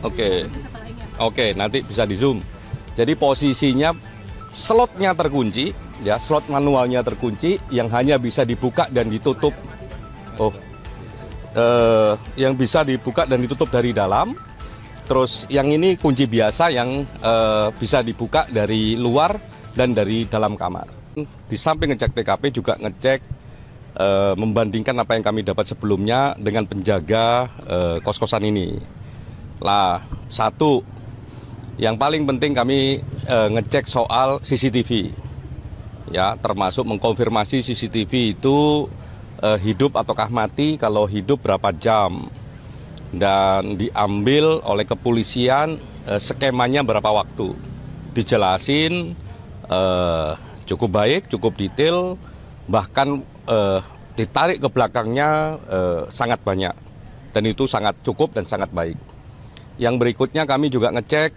Oke, oke, nanti bisa di zoom. Jadi posisinya slotnya terkunci, ya slot manualnya terkunci, yang hanya bisa dibuka dan ditutup. Yang bisa dibuka dan ditutup dari dalam. Terus yang ini kunci biasa yang bisa dibuka dari luar dan dari dalam kamar. Di samping ngecek TKP juga ngecek membandingkan apa yang kami dapat sebelumnya dengan penjaga kos-kosan ini. Lah, satu, yang paling penting kami ngecek soal CCTV, ya, termasuk mengkonfirmasi CCTV itu hidup ataukah mati, kalau hidup berapa jam, dan diambil oleh kepolisian skemanya berapa waktu, dijelasin cukup baik, cukup detail, bahkan ditarik ke belakangnya sangat banyak, dan itu sangat cukup dan sangat baik. Yang berikutnya kami juga ngecek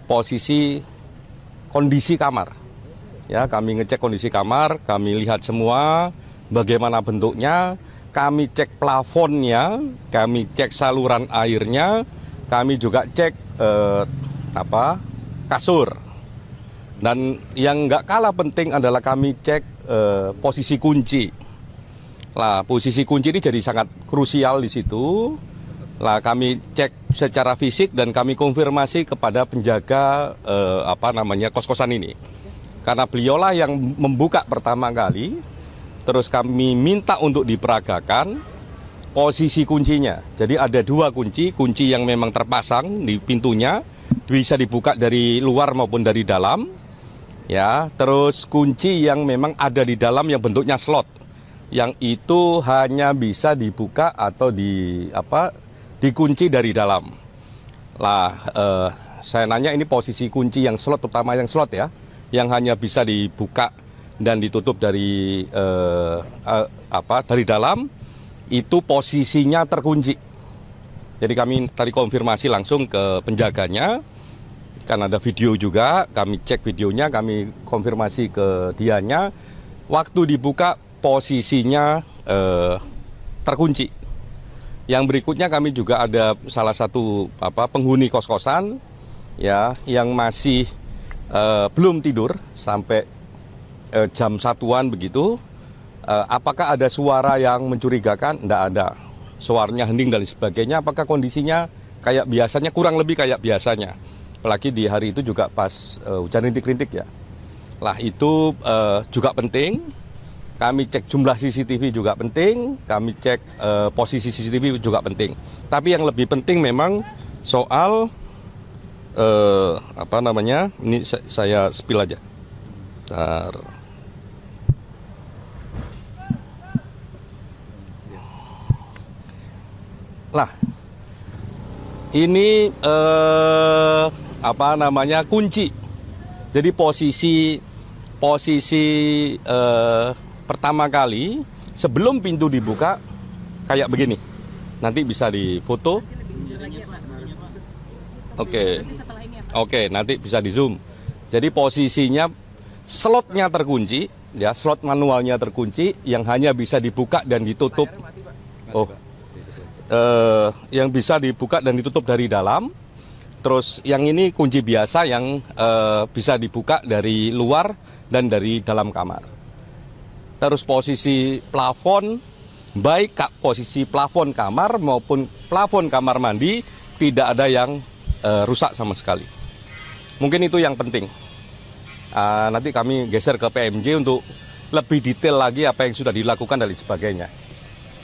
posisi kondisi kamar. Ya, kami ngecek kondisi kamar, kami lihat semua bagaimana bentuknya, kami cek plafonnya, kami cek saluran airnya, kami juga cek kasur. Dan yang nggak kalah penting adalah kami cek posisi kunci. Lah, posisi kunci ini jadi sangat krusial di situ. Lah, kami cek secara fisik dan kami konfirmasi kepada penjaga kos-kosan ini. Karena beliaulah yang membuka pertama kali, terus kami minta untuk diperagakan posisi kuncinya. Jadi ada dua kunci, kunci yang memang terpasang di pintunya, bisa dibuka dari luar maupun dari dalam. Ya, terus kunci yang memang ada di dalam yang bentuknya slot, yang itu hanya bisa dibuka atau dikunci dari dalam. Lah, saya nanya ini posisi kunci yang slot, terutama yang slot ya, yang hanya bisa dibuka dan ditutup dari dari dalam, itu posisinya terkunci. Jadi kami tadi konfirmasi langsung ke penjaganya, kan ada video juga, kami cek videonya, kami konfirmasi ke dianya, waktu dibuka posisinya terkunci. Yang berikutnya kami juga ada salah satu penghuni kos-kosan, ya, yang masih belum tidur sampai jam 1-an begitu. Apakah ada suara yang mencurigakan? Tidak ada. Suaranya hening dan sebagainya. Apakah kondisinya kayak biasanya? Kurang lebih kayak biasanya. Apalagi di hari itu juga pas hujan rintik-rintik ya. Lah, itu juga penting. Kami cek jumlah CCTV juga penting, kami cek posisi CCTV juga penting. Tapi yang lebih penting memang soal ini saya spill aja. Bentar. Lah, ini kunci. Jadi posisi pertama kali sebelum pintu dibuka kayak begini. Nanti bisa difoto. Oke, nanti bisa di zoom. Jadi posisinya slotnya terkunci, ya, slot manualnya terkunci, yang hanya bisa dibuka dan ditutup. Yang bisa dibuka dan ditutup dari dalam. Terus yang ini kunci biasa yang bisa dibuka dari luar dan dari dalam kamar. Terus posisi plafon, baik posisi plafon kamar maupun plafon kamar mandi, tidak ada yang rusak sama sekali. Mungkin itu yang penting. Nanti kami geser ke PMJ untuk lebih detail lagi apa yang sudah dilakukan dan sebagainya.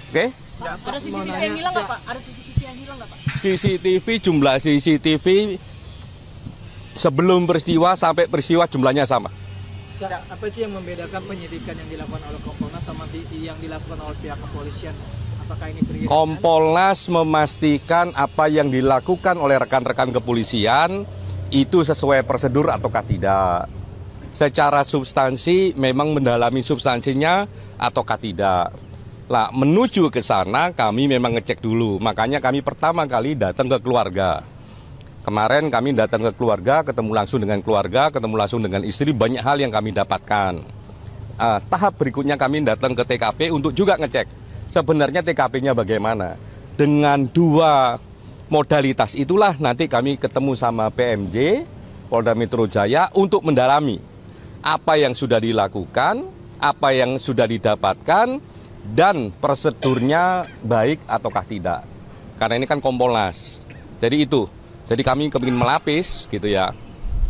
Oke? Ada CCTV yang hilang nggak, Pak? Ada CCTV yang hilang nggak, Pak? CCTV, jumlah CCTV sebelum peristiwa sampai peristiwa jumlahnya sama. Apa sih yang membedakan penyidikan yang dilakukan oleh Kompolnas sama yang dilakukan oleh pihak kepolisian? Apakah ini terjadi? Kompolnas memastikan apa yang dilakukan oleh rekan-rekan kepolisian itu sesuai prosedur ataukah tidak. Secara substansi memang mendalami substansinya ataukah tidak. Lah, menuju ke sana kami memang ngecek dulu. Makanya kami pertama kali datang ke keluarga. Kemarin kami datang ke keluarga, ketemu langsung dengan keluarga, ketemu langsung dengan istri, banyak hal yang kami dapatkan. Tahap berikutnya kami datang ke TKP untuk juga ngecek sebenarnya TKP-nya bagaimana. Dengan dua modalitas itulah nanti kami ketemu sama PMJ, Polda Metro Jaya untuk mendalami apa yang sudah dilakukan, apa yang sudah didapatkan, dan prosedurnya baik ataukah tidak. Karena ini kan Kompolnas. Jadi itu. Jadi kami ingin melapis gitu ya.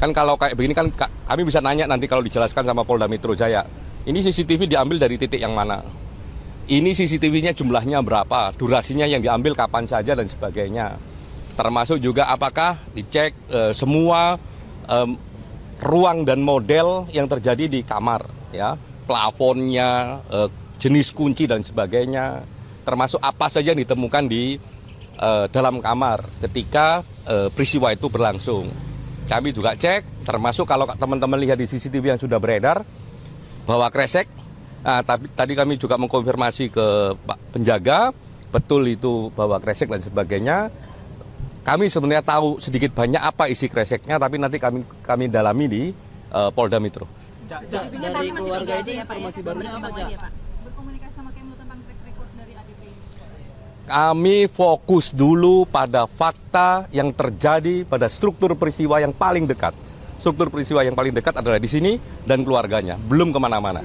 Kan kalau kayak begini kan kami bisa nanya nanti kalau dijelaskan sama Polda Metro Jaya. Ini CCTV diambil dari titik yang mana? Ini CCTV-nya jumlahnya berapa? Durasinya yang diambil kapan saja dan sebagainya. Termasuk juga apakah dicek semua ruang dan model yang terjadi di kamar, ya, plafonnya, jenis kunci dan sebagainya. Termasuk apa saja yang ditemukan di dalam kamar ketika peristiwa itu berlangsung. Kami juga cek, termasuk kalau teman-teman lihat di CCTV yang sudah beredar, bahwa kresek, tapi tadi kami juga mengkonfirmasi ke Pak Penjaga, betul itu bahwa kresek dan sebagainya. Kami sebenarnya tahu sedikit banyak apa isi kreseknya, tapi nanti kami dalami di Polda Metro. Dari keluarga itu informasi barunya apa, Cak? Berkomunikasi sama Kemlu tentang track record dari ADP ini. Kami fokus dulu pada fakta yang terjadi pada struktur peristiwa yang paling dekat. Struktur peristiwa yang paling dekat adalah di sini dan keluarganya, belum kemana-mana.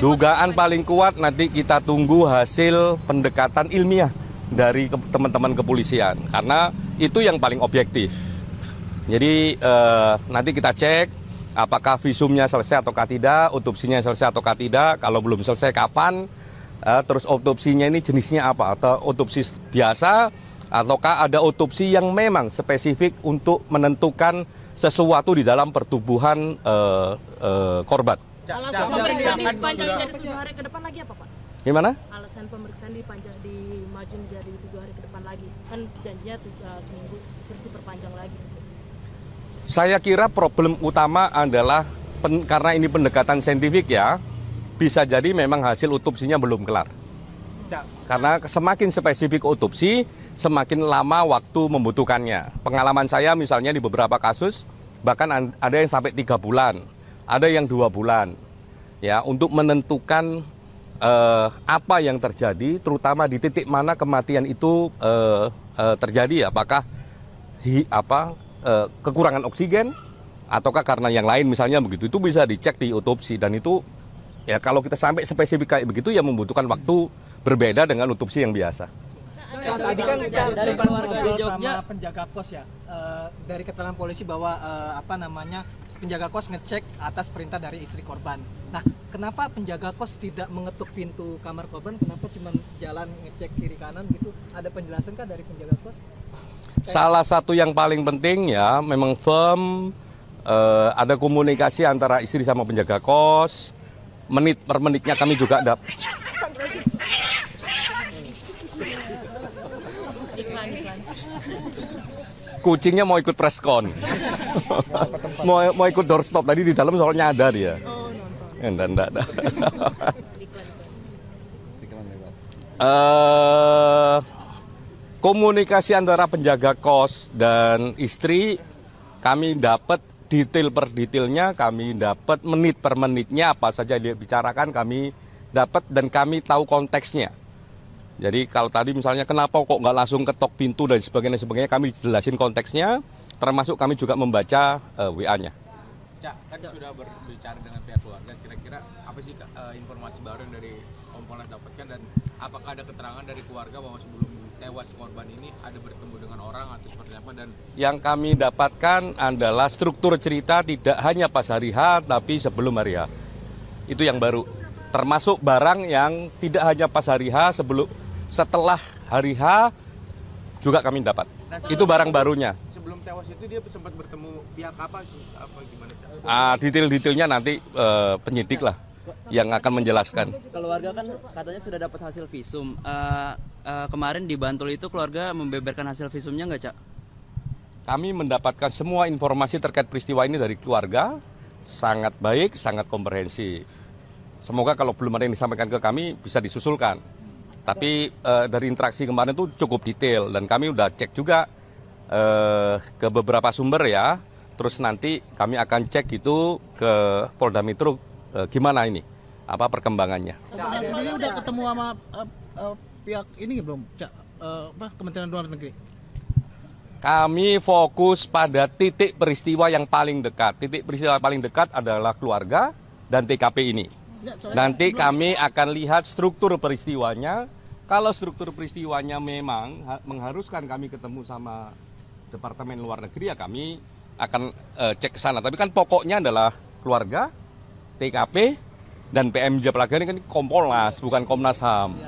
Dugaan paling kuat nanti kita tunggu hasil pendekatan ilmiah dari teman-teman kepolisian, karena itu yang paling objektif. Jadi nanti kita cek apakah visumnya selesai ataukah tidak, otopsinya selesai ataukah tidak, kalau belum selesai kapan, terus otopsinya ini jenisnya apa, atau otopsi biasa, ataukah ada otopsi yang memang spesifik untuk menentukan sesuatu di dalam pertubuhan korban. Alasan pemeriksaan dipanjang jadi 7 hari ke depan lagi apa, Pak? Gimana? Alasan pemeriksaan dimaju jadi 7 hari ke depan lagi. Kan janjinya seminggu terus diperpanjang lagi. Saya kira problem utama adalah karena ini pendekatan saintifik ya, bisa jadi memang hasil otopsinya belum kelar. Karena semakin spesifik otopsi, semakin lama waktu membutuhkannya. Pengalaman saya misalnya di beberapa kasus, bahkan ada yang sampai 3 bulan, ada yang 2 bulan. Ya, untuk menentukan apa yang terjadi, terutama di titik mana kematian itu terjadi, apakah kekurangan oksigen, ataukah karena yang lain misalnya begitu, itu bisa dicek di otopsi, dan itu ya kalau kita sampai spesifik kayak begitu ya membutuhkan waktu berbeda dengan otopsi yang biasa. Tadi kan dari keluarga di Jogja sama penjaga kos ya, dari keterangan polisi bahwa penjaga kos ngecek atas perintah dari istri korban. Nah, kenapa penjaga kos tidak mengetuk pintu kamar korban? Kenapa cuma jalan ngecek kiri kanan gitu? Ada penjelasan kah dari penjaga kos? Salah satu yang paling penting ya, memang firm, ada komunikasi antara istri sama penjaga kos. Menit per menitnya kami juga ada. Kucingnya mau ikut preskon. mau ikut doorstop, tadi di dalam soalnya ada dia. Enggak. Komunikasi antara penjaga kos dan istri kami dapat detail per detailnya, kami dapat menit per menitnya, apa saja dia bicarakan kami dapat, dan kami tahu konteksnya. Jadi kalau tadi misalnya kenapa kok nggak langsung ketok pintu dan sebagainya, kami jelasin konteksnya, termasuk kami juga membaca WA-nya. Cak, kan sudah berbicara dengan pihak keluarga, kira-kira apa sih informasi baru yang dari Kompolnas dapatkan, dan apakah ada keterangan dari keluarga bahwa sebelum tewas korban ini ada bertemu dengan orang atau seperti apa? Dan yang kami dapatkan adalah struktur cerita tidak hanya pas hari H, tapi sebelum hari H. Itu yang baru. Termasuk barang yang tidak hanya pas hari H, setelah hari H juga kami dapat. Nah, itu barang barunya. Sebelum tewas itu dia sempat bertemu pihak apa gimana? Detail-detailnya nanti penyidik lah yang akan menjelaskan. Keluarga kan katanya sudah dapat hasil visum. Kemarin di Bantul itu keluarga membeberkan hasil visumnya nggak, Cak? Kami mendapatkan semua informasi terkait peristiwa ini dari keluarga, sangat baik, sangat komprehensif. Semoga kalau belum ada yang disampaikan ke kami bisa disusulkan. Tapi dari interaksi kemarin itu cukup detail, dan kami udah cek juga ke beberapa sumber ya. Terus nanti kami akan cek itu ke Polda Metro gimana ini, apa perkembangannya. Sendiri udah ketemu sama pihak ini belum, Kementerian Luar Negeri? Kami fokus pada titik peristiwa yang paling dekat. Titik peristiwa paling dekat adalah keluarga dan TKP ini. Nanti kami akan lihat struktur peristiwanya. Kalau struktur peristiwanya memang mengharuskan kami ketemu sama Departemen Luar Negeri, ya kami akan cek ke sana. Tapi kan pokoknya adalah keluarga, TKP, dan PM Jaya Pelaga ini kan Kompolnas, bukan Komnas HAM.